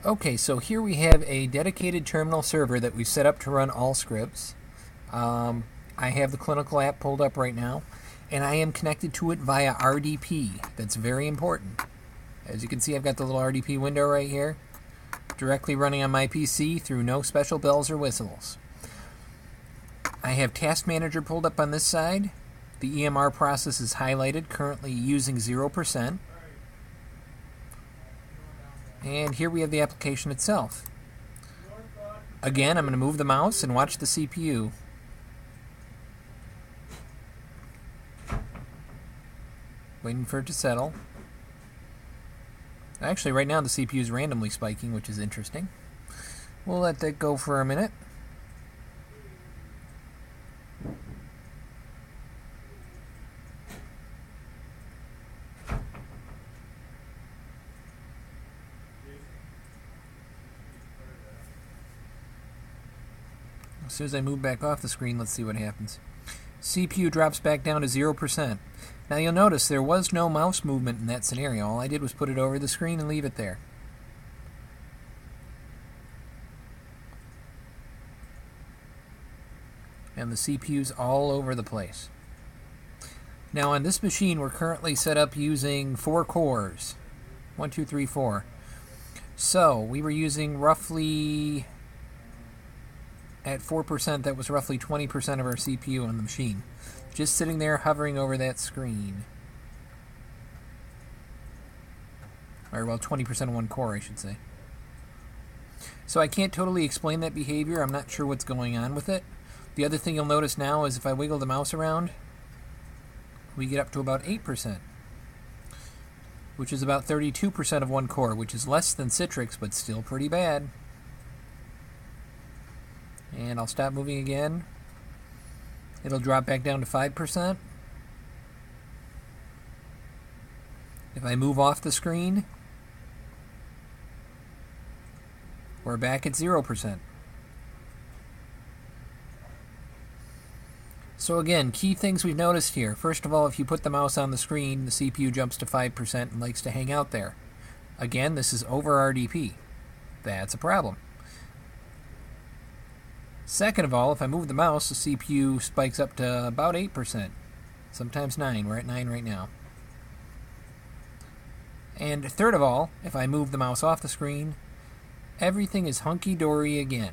Okay, so here we have a dedicated terminal server that we've set up to run Allscripts. I have the clinical app pulled up right now, and I am connected to it via RDP. That's very important. As you can see, I've got the little RDP window right here, directly running on my PC through no special bells or whistles. I have Task Manager pulled up on this side. The EMR process is highlighted, currently using 0%. And here we have the application itself. Again, I'm going to move the mouse and watch the CPU. Waiting for it to settle. Actually, right now the CPU is randomly spiking, which is interesting. We'll let that go for a minute. As soon as I move back off the screen, let's see what happens. CPU drops back down to 0%. Now you'll notice there was no mouse movement in that scenario. All I did was put it over the screen and leave it there. And the CPU's all over the place. Now on this machine we're currently set up using 4 cores. 1, 2, 3, 4. So we were using roughly, at 4%, that was roughly 20% of our CPU on the machine. Just sitting there hovering over that screen. Or, well, 20% of one core, I should say. So I can't totally explain that behavior. I'm not sure what's going on with it. The other thing you'll notice now is if I wiggle the mouse around, we get up to about 8%, which is about 32% of one core, which is less than Citrix, but still pretty bad. And I'll stop moving again. It'll drop back down to 5%. If I move off the screen, we're back at 0%. So again, key things we've noticed here. First of all, if you put the mouse on the screen, the CPU jumps to 5% and likes to hang out there. Again, this is over RDP. That's a problem. Second of all, if I move the mouse, the CPU spikes up to about 8%, sometimes 9. We're at 9 right now. And third of all, if I move the mouse off the screen, everything is hunky-dory again.